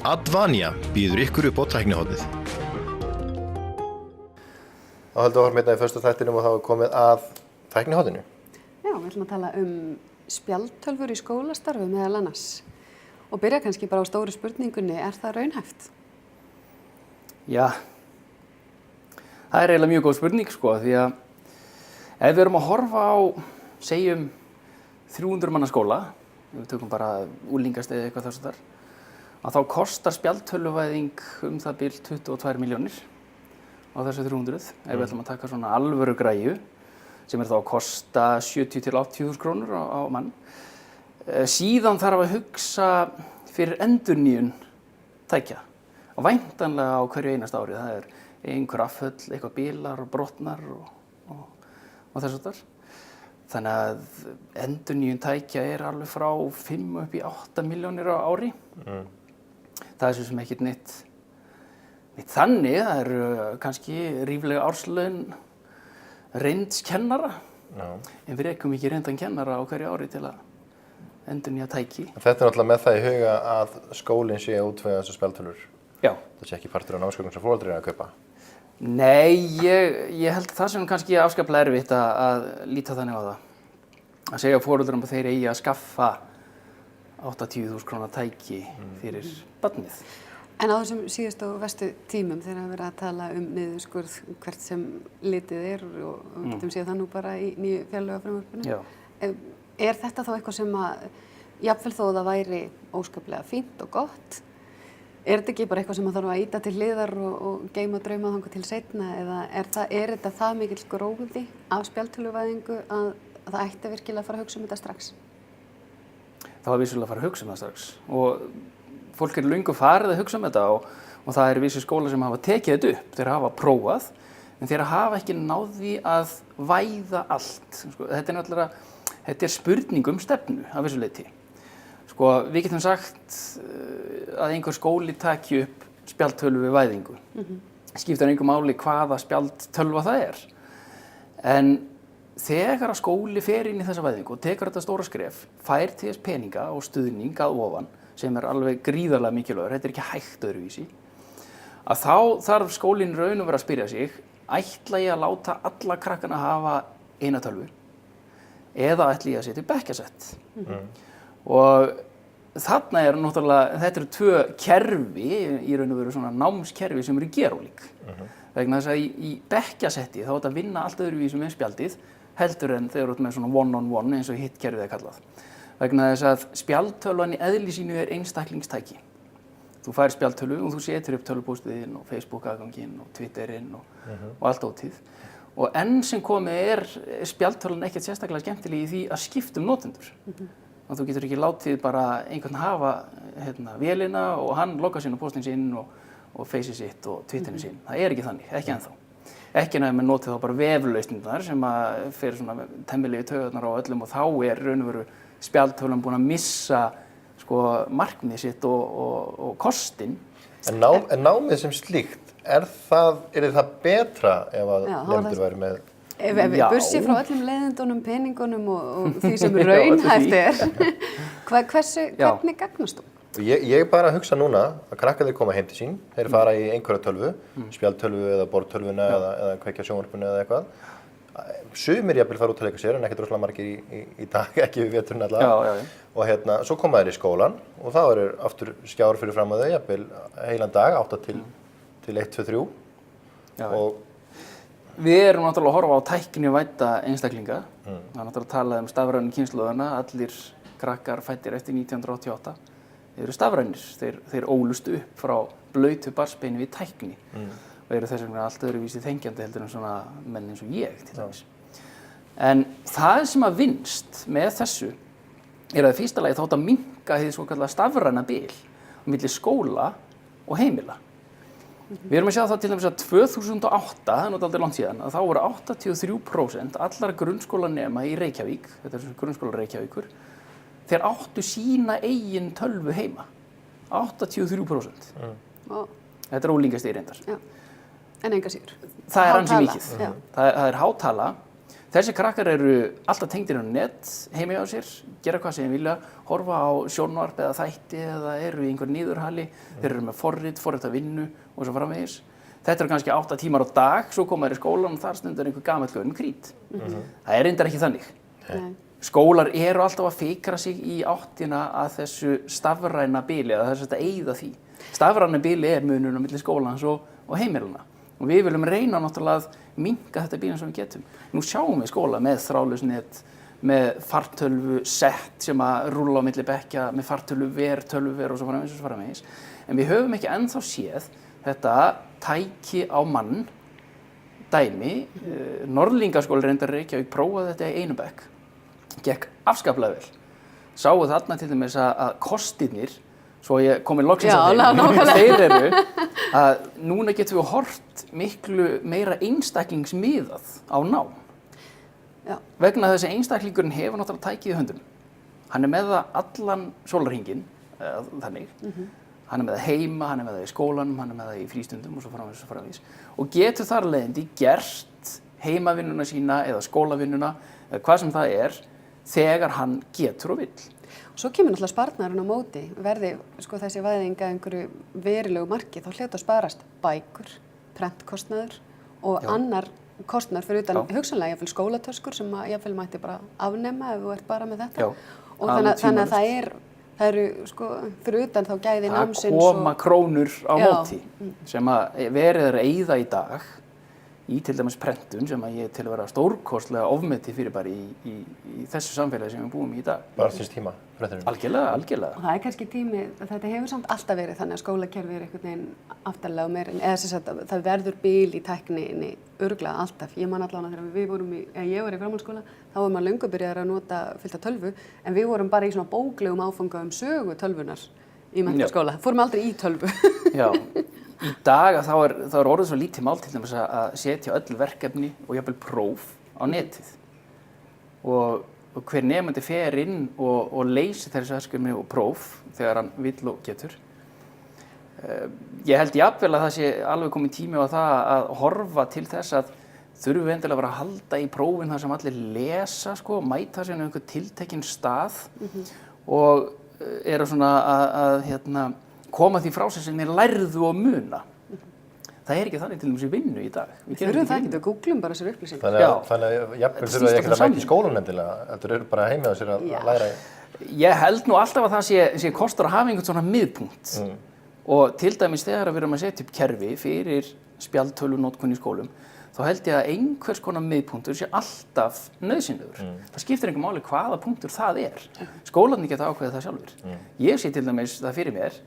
Advania býður ykkur upp á tæknihornið. Þá höldum við áfram hérna í fyrsta þættinum og þá er komið að tæknihorninu. Já, við ætlum að tala spjaldtölvur í skólastarfi meðal annars. Og byrja kannski bara á stóru spurningunni, er það raunhæft? Já, það er eiginlega mjög góð spurning sko, því að ef við erum að horfa á, segjum 300 manna skóla, ef við tökum bara úlingast eða eitthvað þess að þar, að þá kostar spjaldtölvuvæðing það bil 22 milljónir á þessu 300 ef við ætlum að taka svona alvöru græju sem þá að kosta 70 til 80.000 krónur á mann. Síðan þarf að hugsa fyrir endurnýjun tækja og væntanlega á hverju einasta ári. Það er einhver afföll, eitthvað bílar og brotnar og þess að þar. Þannig að endurnýjun tækja er alveg frá 5 upp í 8 milljónir á ári. Það er svo sem ekkert neitt þannig, það eru kannski ríflega árslaun reynds kennara, en við rekum ekki reyndan kennara á hverju ári til að endurnýja tæki. Þetta er náttúrulega með það í huga að skólinn sé að útvega þessu spjaldtölvur. Já. Það sé ekki partur af námsgögnum sem foreldrar eru að kaupa. Nei, ég held það sem kannski afskaplega erfitt að líta þannig á það. Að segja foreldrum að þeir eigi að skaffa 80.000 króna tæki fyrir barnið. En á þessum síðustu og verstu tímum þegar að vera að tala niðurskurð hvert sem litið er og við getum séð það nú bara í nýju fjárlagafrumvarpinu. Er þetta þá eitthvað sem að, jafnvel þó það væri óskaplega fínt og gott, er þetta ekki bara eitthvað sem að þarf að ýta til hliðar og geyma drauma þangað til seinna, eða er þetta það mikill gróði af spjaldtölvuvæðingu að það ætti virkilega að fara að hugsa þetta strax? Það var vissulega að fara að hugsa það strax og fólk er löngu farið að hugsa þetta og það eru vissi skólar sem hafa tekið þetta upp, þeir hafa prófað, en þeir hafa ekki náð því að væða allt. Sko, þetta er spurning stefnu af vissu leyti. Sko, við getum sagt að einhver skóli taki upp spjaldtölvu við væðingu. Skiptir engu máli hvaða spjaldtölva það er. En þegar að skóli fer inn í þessa væðingu og tekur þetta stóra skref, fær til þess peninga og stuðning að ofan, sem er alveg gríðarlega mikilvægur, þetta er ekki hægt öðruvísi, að þá þarf skólinn raun og vera að spyrja sig, ætla ég að láta alla krakkana hafa eina tölvu eða ætla ég að setja upp bekkjasett? Og þarna er náttúrulega, þetta eru 2 kerfi, í raun og veru svona námskerfi sem eru gerólík. Vegna þess að í bekkjasetti þá er þetta að vinna allt öðruvísi með spjaldið, heldur en þegar þú ert með svona one-on-one eins og hitt kerfið er kallað. Vegna þess að spjaldtölvan í eðli sínu er einstaklingstæki. Þú fær spjaldtölvu og þú setur upp tölvupóstiðinn og Facebook-aðganginn og Twitterinn og allt ótíð. Og enn sem komið er spjaldtölvan ekkert sérstaklega skemmtileg í því að skipta notendur. Og þú getur ekki látið bara einhvern hafa vélina og hann loggar sinn á póstinn sinn og Faceið sitt og Twitterinn sinn. Það er ekki þannig, ekki ennþá. Ekki nægum með notið þá bara veflausnirnar sem að fer svona temmilegi taugarnar á öllum og þá er raun og veru spjaldtölvan búin að missa sko markmið sitt og kostinn. En námið sem slíkt, er það betra ef að nemendur væri með? Ef við bursið frá öllum leiðindunum, peningunum og því sem raunhæft er, hvernig gagnast þú? Ég bara hugsa núna að krakkarnir koma heim til sín, þeir fara í einhverja tölvu, spjaldtölvu eða borðtölvuna eða kveikja sjónvarpinu eða eitthvað. Sumir jafnvel fara út að leika sér en ekkert rosalega margir í dag, ekki við veturinn allavega. Og svo koma þeir í skólan og þá eru aftur skjár fyrir fram að þau, jafnvel heilan dag, 8 til 1, 2, 3. Og við erum náttúrulega að horfa á tæknivædda einstaklinga. Það er náttúrulega að tala stafrænu kynslóðana, allir krakkar fæddir eftir 1988. Þeir eru stafrænir, þeir ólust upp frá blautu barnsbeini við tækni og eru þess vegna allt öðruvísi þengjandi heldur en svona menn eins og ég til dæmis. En það sem að vinnst með þessu er að í fyrsta lagi þátt að minnka hið svokallaða stafræna bil á milli skóla og heimila. Við erum að sjá það til dæmis að 2008, það er náttúrulega aldrei langt síðan, að þá voru 83% allar grunnskólanema í Reykjavík, þetta er grunnskóla Reykjavíkur, þeir áttu sína eigin tölvu heima. 83%. Þetta er ólíkastig reyndar. En enga síður. Það er ansi mikið. Það er hátala Þessi krakkar eru alltaf tengdir á net heimi á sér, gera hvað sem þeir vilja, horfa á sjónvarp eða þætti eða eru í einhver niðurhali, þeir eru með forrit að vinnu og svo framvegis. Þetta eru kannski 8 tímar á dag, svo koma þeir í skólan og þar stundar einhver gamall gaurinn krít. Það er reyndar ekki þannig. Skólar eru alltaf að fikra sig í áttina að þessu stafræna bili, eða þess að eyða því. Stafræna bili er munurinn á milli skólans og heimilana. Og við viljum reyna náttúrulega að minnka þetta bíl eins og við getum. Nú sjáum við skóla með þráðlausnet, með fartölvu sett sem að rúlla á milli bekkja, með fartölvuver, tölvuver og svo framvegis. En við höfum ekki ennþá séð þetta tæki á mann dæmi. Norðlingaskóli reyndar Reykjavík prófaði þetta í einu bekk. Gekk afskaplega vel. Sáu þarna til dæmis að kostirnir, svo ég komið loksins að þeir eru að núna getum við hort miklu meira einstaklingsmiðað á nám. Já. Vegna þess að einstaklingurinn hefur náttúrulega tækið í höndum. Hann er með það allan sólarhringinn, þannig. Hann er með það heima, hann er með það í skólanum, hann er með það í frístundum og svo framvegis. Og getur þar af leiðandi gert heimavinnuna sína eða skólavinnuna, eða hvað sem það er, þegar hann getur og vill. Svo kemur náttúrulega sparnaðurinn á móti, verði sko þessi væðing að einhverju verilegu marki, þá hljóta að sparast bækur, prentkostnaður og annar kostnaður fyrir utan hugsanlega jafnvel skólatöskur sem að jafnvel mætti bara afnema ef þú ert bara með þetta. Já, og þannig að það eru sko fyrir utan þá gæði námsins að koma krónur á móti sem að verið er að eyða í dag í til dæmis prentun sem að ég til að vera stórkostlega ofmeti fyrir bara í þessu samfélagi sem við búum í dag. Bara síns tíma, prentunum. Algjörlega. Og það er kannski tími, þetta hefur samt alltaf verið þannig að skólakerfi er einhvern veginn aftarlega meira, eða sem sagt það verður bil í tækninni örugglega alltaf. Ég man allavega þegar við vorum ég var í framhaldsskóla, þá var maður löngu byrjaðir að nota fullt af tölvu, en við vorum bara í svona bóklegum áfanga sögu tölvunar í menntaskóla. Fórum aldrei í tölvu. Já. Í dag þá er orðið svo lítið mál til dæmis að setja öll verkefni og jafnvel próf á netið. Og hver nemandi fer inn og leysir þessi verkefni og próf þegar hann vill og getur. Ég held jafnvel að það sé alveg komið tími á það að horfa til þess að þurfum við endilega að vera að halda í prófin þar sem allir lesa, mæta sér á einhver tiltekinn stað og eru svona að koma því frá sér sem þeir lærðu og muna. Það er ekki þannig til dæmis í vinnu í dag. Við þurfum það ekki, við googlum bara sér upplýsingar. Þannig að jafnvel þurfum við ekki að mæta í skólan endilega. Þetta eru bara heima á sér að læra. Ég held nú alltaf að það sé kostur að hafa einhvern svona miðpunkt. Og til dæmis þegar við erum að setja upp kerfi fyrir spjaldtölvunotkun í skólum, þá held ég að einhvers konar miðpunktur sé alltaf nauðsynlegur. Það skiptir engu máli hvaða punktur það er. Skólarnir geta ákveðið það sjálfur. Ég sé til dæmis það fyrir mér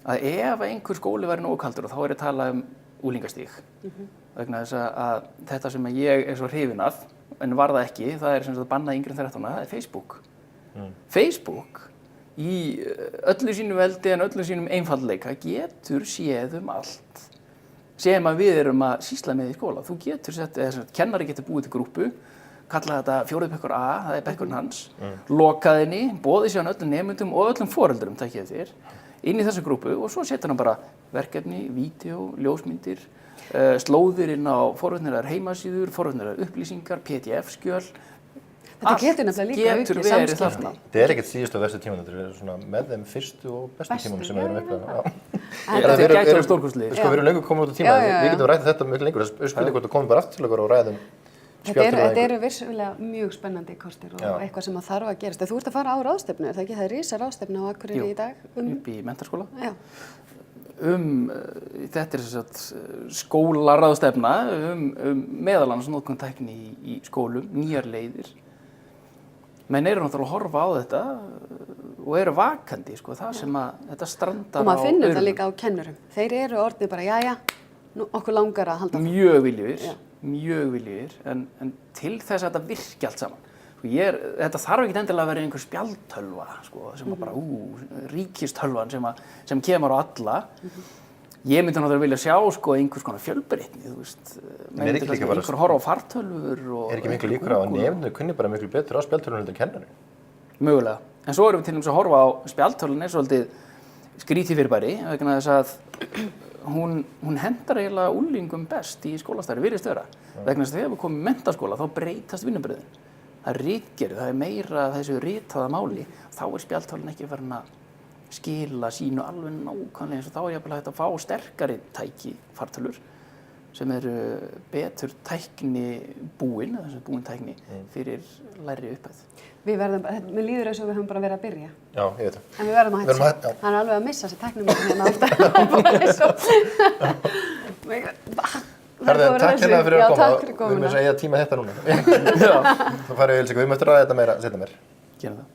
að ef einhver skóli væri nógu kaldur og þá er að tala unglingastig. Vegna þess að þetta sem ég er svo hrifinn af, en var það ekki, það er sem sagt bannað yngri en 13, það er Facebook. Facebook í öllu sínu veldi en öllu sínum einfaldleika getur séð allt sem að við erum að sýsla með í skóla. Þú getur sett, kennari getur búið til grúppu, kalla þetta 4. bekkur A, það er bekkurinn hans, lokað henni, boðið sér öllum nemendum og öllum foreldurum, takkið þér, inn í þessu grúppu og svo setur hann bara verkefni, vídeó, ljósmyndir, slóðir inn á forvitnilegar heimasíður, forvitnilegar upplýsingar, PDF-skjöl. Þetta getur nefnilega líka aukið samskipti. Þetta er ekkert síðustu og verstu tíman, þetta er svona með þeim fyrstu og bestu tíman sem við erum upplifað. Þetta gæti verið stórkostlegir. Við erum lengur komin út á tíma, við getum rætt þetta mjög lengur. Spurning hvort þú komum bara aftur til okkur og ræðum spjalltölvu. Þetta eru vissulega mjög spennandi kostir og eitthvað sem þarf að gerast. Þú ert að fara á ráðstefnu, er það ekki? Það er risa ráðstefna á Akureyri í dag. Upp í menntaskóla. Þetta er skólaráðstefna meðal annars notkun tækni í skólum, nýjar leiðir. Menn eru náttúrulega að horfa á þetta og eru vakandi, það sem að þetta strandar á og maður finnur það líka á kennurum. Þeir eru orðnir bara, jæja, okkur langar að halda mjög viljugir, en til þess að þetta virki allt saman. Þetta þarf ekki endilega að vera einhver spjaldtölva, sem bara, ríkistölvan sem kemur á alla. Ég myndi náttúrulega vilja sjá einhvers konar fjölbreytni, menn myndi kannski einhver horfa á fartölvur og er ekki miklu líkur á að nefndu kunni bara miklu betur á spjaldtölvunum heldur en kennari? Mögulega, en svo erum við til dæmis að horfa á spjaldtölvun er svolítið skrítið fyrirbæri vegna þess að hún hendar eiginlega unglingum best í skólastarfi, virðist vera. Vegna þess að þegar við komum í menntaskóla þá breytast vinnubrögðin. Það er ritgerð, það er meira þessu ritaða máli. Þá er spjaldtölvan ekki farin að skila sínu alveg nákvæmlega eins og þá er jafnvel hægt að fá sterkari tæki fartölur sem eru betur tækni búin, eða þessi búin tækni fyrir lægri upphæð. Við verðum, mér líður eins og við höfum bara verið að byrja. Já, ég veit það. En við verðum að hætta já. Hann er alveg að missa þessi tæknumöndin hérna alltaf. Herðu, takk hérna fyrir að koma. Takk fyrir komuna. Við erum að segja tíma þetta núna. Þá farið við Elsa, við möttum ræða þetta meira seinna meir. Gerum það.